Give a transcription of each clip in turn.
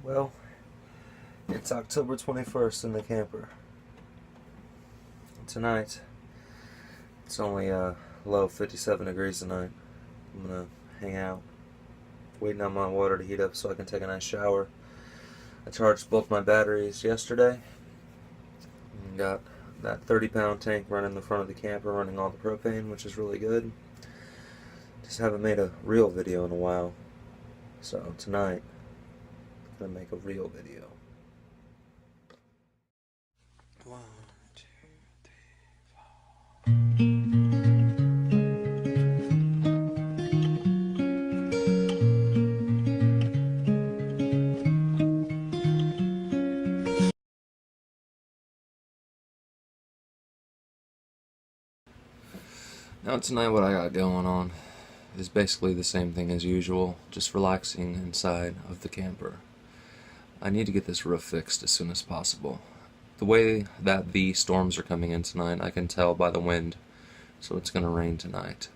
Well, it's October 21st in the camper. Tonight, it's only a low 57 degrees tonight. I'm gonna hang out, waiting on my water to heat up so I can take a nice shower. I charged both my batteries yesterday and got that 30-pound tank running in the front of the camper, running all the propane, which is really good. Just haven't made a real video in a while, so tonight I'm gonna make a real video. 1, 2, 3, 4. Now tonight what I got going on is basically the same thing as usual, just relaxing inside of the camper. I need to get this roof fixed as soon as possible. The way that the storms are coming in tonight, I can tell by the wind, so it's going to rain tonight.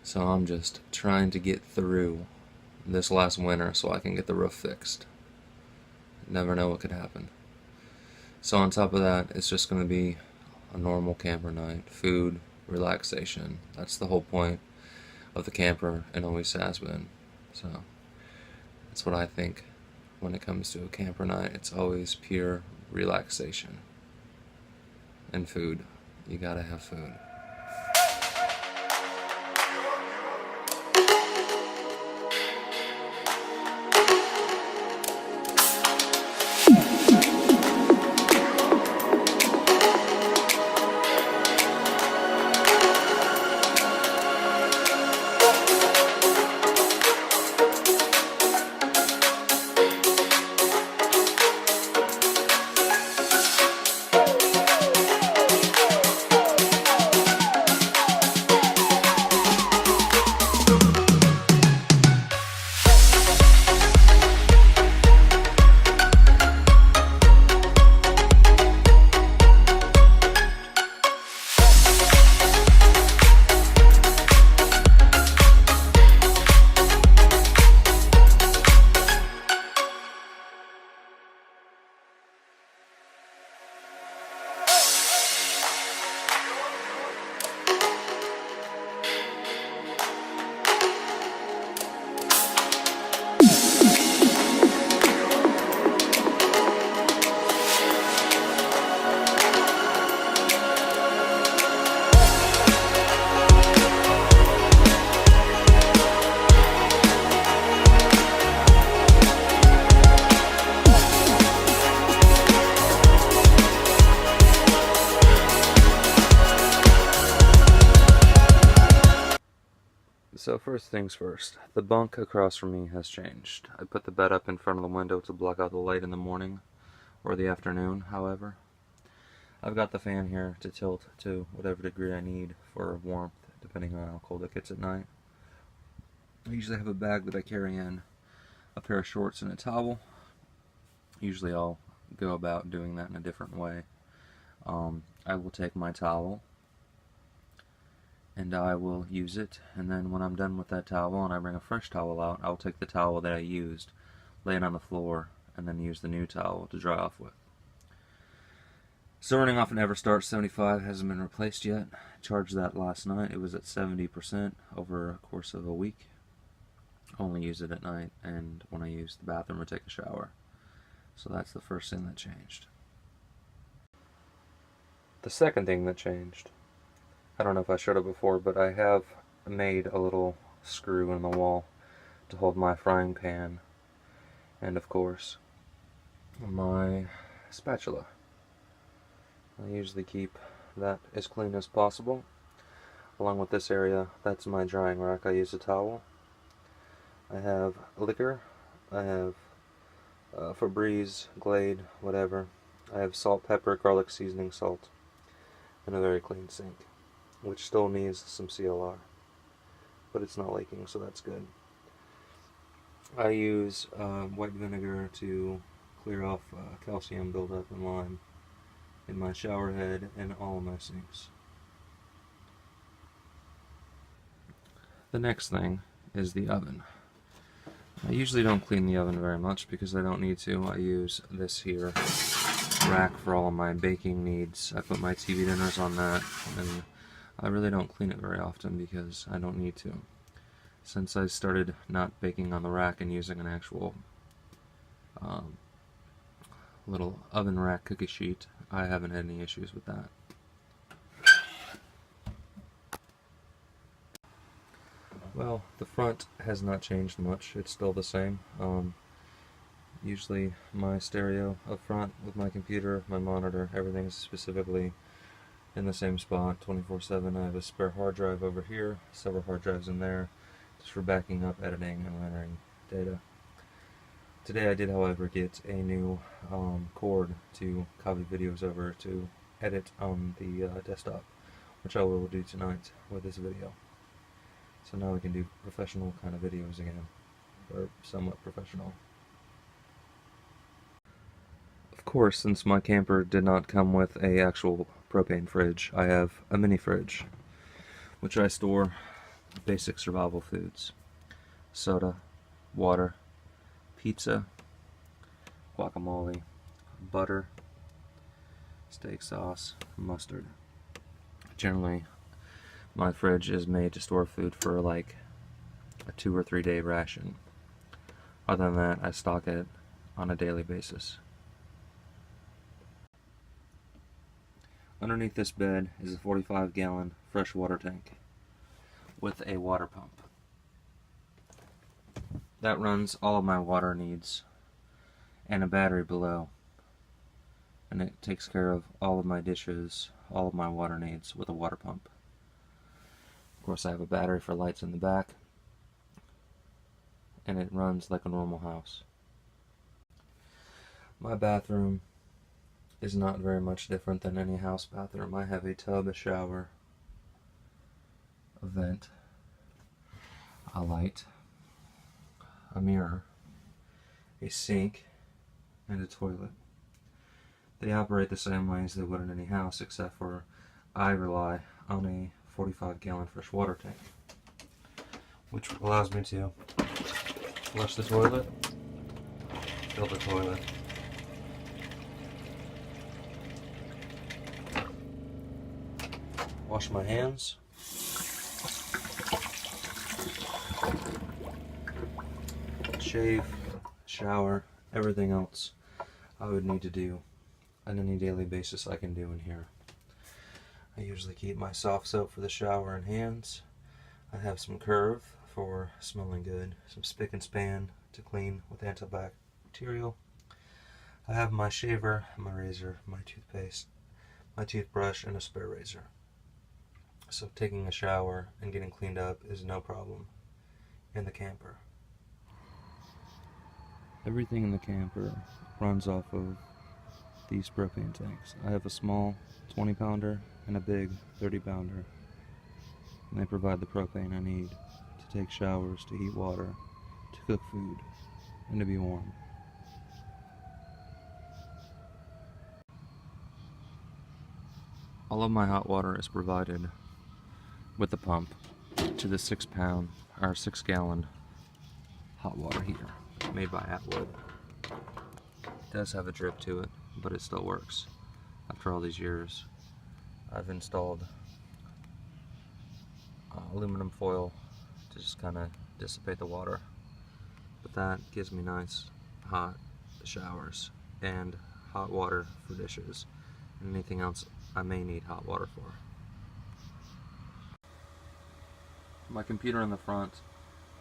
So I'm just trying to get through this last winter so I can get the roof fixed. Never know what could happen. So on top of that, it's just going to be a normal camper night. Food, relaxation. That's the whole point of the camper and always has been. So that's what I think when it comes to a camper night. It's always pure relaxation. And food. You gotta have food. So first things first, the bunk across from me has changed. I put the bed up in front of the window to block out the light in the morning or the afternoon, however. I've got the fan here to tilt to whatever degree I need for warmth, depending on how cold it gets at night. I usually have a bag that I carry in, a pair of shorts and a towel. Usually I'll go about doing that in a different way. I will take my towel and I will use it, and then when I'm done with that towel and I bring a fresh towel out, I'll take the towel that I used, lay it on the floor, and then use the new towel to dry off with. Still running off an Everstart 75, hasn't been replaced yet. I charged that last night. It was at 70% over a course of a week. I only use it at night and when I use the bathroom or take a shower. So that's the first thing that changed. The second thing that changed, I don't know if I showed it before, but I have made a little screw in the wall to hold my frying pan and, of course, my spatula. I usually keep that as clean as possible. Along with this area, that's my drying rack. I use a towel. I have liquor. I have Febreze, Glade, whatever. I have salt, pepper, garlic seasoning, salt, and a very clean sink, which still needs some CLR, but it's not leaking, so that's good. I use white vinegar to clear off calcium buildup and lime in my shower head and all of my sinks. The next thing is the oven. I usually don't clean the oven very much because I don't need to. I use this here rack for all of my baking needs. I put my TV dinners on that, and I really don't clean it very often because I don't need to. Since I started not baking on the rack and using an actual little oven rack cookie sheet, I haven't had any issues with that. Well, the front has not changed much. It's still the same. Usually my stereo up front with my computer, my monitor, everything is specifically in the same spot 24/7. I have a spare hard drive over here, several hard drives in there, just for backing up, editing, and rendering data. Today I did, however, get a new cord to copy videos over to edit on the desktop, which I will do tonight with this video. So now we can do professional kind of videos again, or somewhat professional. Of course, since my camper did not come with a actual propane fridge, I have a mini fridge, which I store basic survival foods: soda, water, pizza, guacamole, butter, steak sauce, mustard. Generally, my fridge is made to store food for like a 2 or 3 day ration. Other than that, I stock it on a daily basis. Underneath this bed is a 45-gallon fresh water tank with a water pump. That runs all of my water needs, and a battery below. And it takes care of all of my dishes, all of my water needs with a water pump. Of course, I have a battery for lights in the back, and it runs like a normal house. My bathroom is not very much different than any house bathroom. I have a tub, a shower, a vent, a light, a mirror, a sink, and a toilet. They operate the same way as they would in any house, except for I rely on a 45-gallon fresh water tank, which allows me to flush the toilet, fill the toilet, wash my hands, shave, shower, everything else I would need to do on any daily basis I can do in here. I usually keep my soft soap for the shower and hands. I have some Curve for smelling good, some Spick and Span to clean with antibacterial. I have my shaver, my razor, my toothpaste, my toothbrush, and a spare razor. So taking a shower and getting cleaned up is no problem in the camper. Everything in the camper runs off of these propane tanks. I have a small 20-pounder and a big 30-pounder. And they provide the propane I need to take showers, to heat water, to cook food, and to be warm. All of my hot water is provided with the pump to the 6-gallon hot water heater made by Atwood. It does have a drip to it, but it still works. After all these years, I've installed aluminum foil to just kind of dissipate the water, but that gives me nice hot showers and hot water for dishes and anything else I may need hot water for. My computer in the front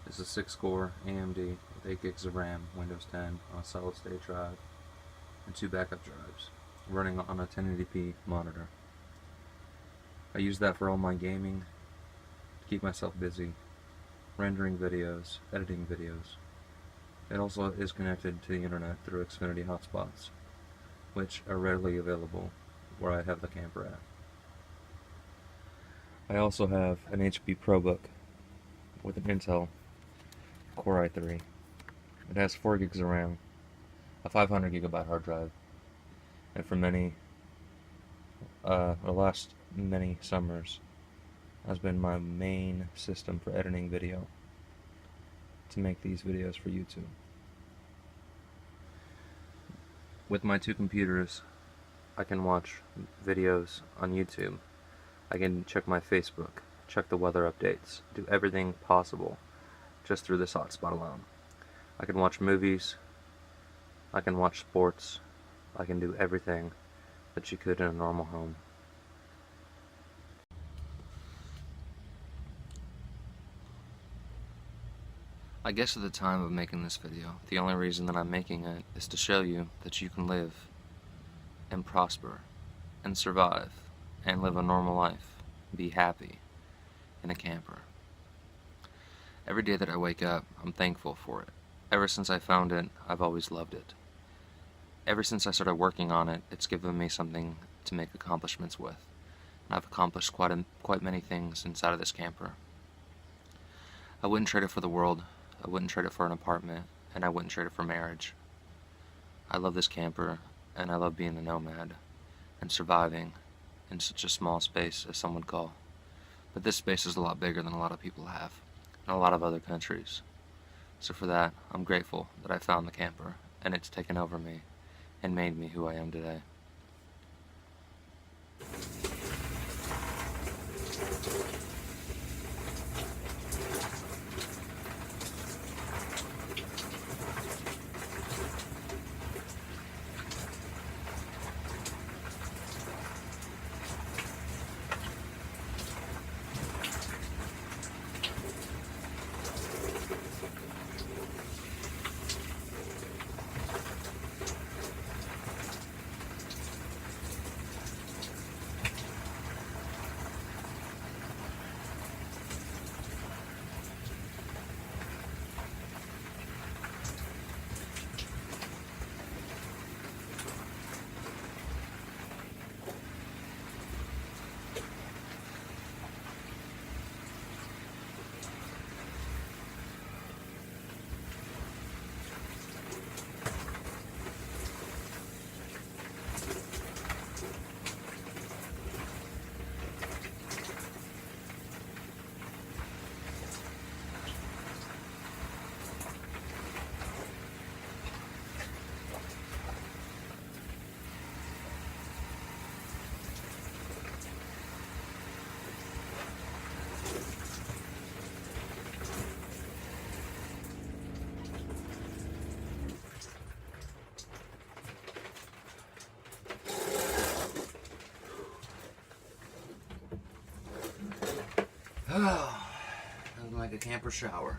is a 6-core AMD with 8 gigs of RAM, Windows 10 on a solid state drive, and 2 backup drives, running on a 1080p monitor. I use that for all my gaming, to keep myself busy, rendering videos, editing videos. It also is connected to the internet through Xfinity hotspots, which are readily available where I have the camper at. I also have an HP ProBook with an Intel Core i3. It has 4 gigs of RAM, a 500 gigabyte hard drive, and for the last many summers has been my main system for editing video. to make these videos for YouTube. With my two computers, I can watch videos on YouTube. I can check my Facebook, check the weather updates, do everything possible just through this hotspot alone. I can watch movies, I can watch sports, I can do everything that you could in a normal home. I guess at the time of making this video, the only reason that I'm making it is to show you that you can live and prosper and survive and live a normal life, be happy in a camper. Every day that I wake up, I'm thankful for it. Ever since I found it, I've always loved it. Ever since I started working on it, it's given me something to make accomplishments with. And I've accomplished quite many things inside of this camper. I wouldn't trade it for the world, I wouldn't trade it for an apartment, and I wouldn't trade it for marriage. I love this camper, and I love being a nomad, and surviving in such a small space as some would call. But this space is a lot bigger than a lot of people have, in a lot of other countries. So for that, I'm grateful that I found the camper, and it's taken over me, and made me who I am today. Oh, like a camper shower.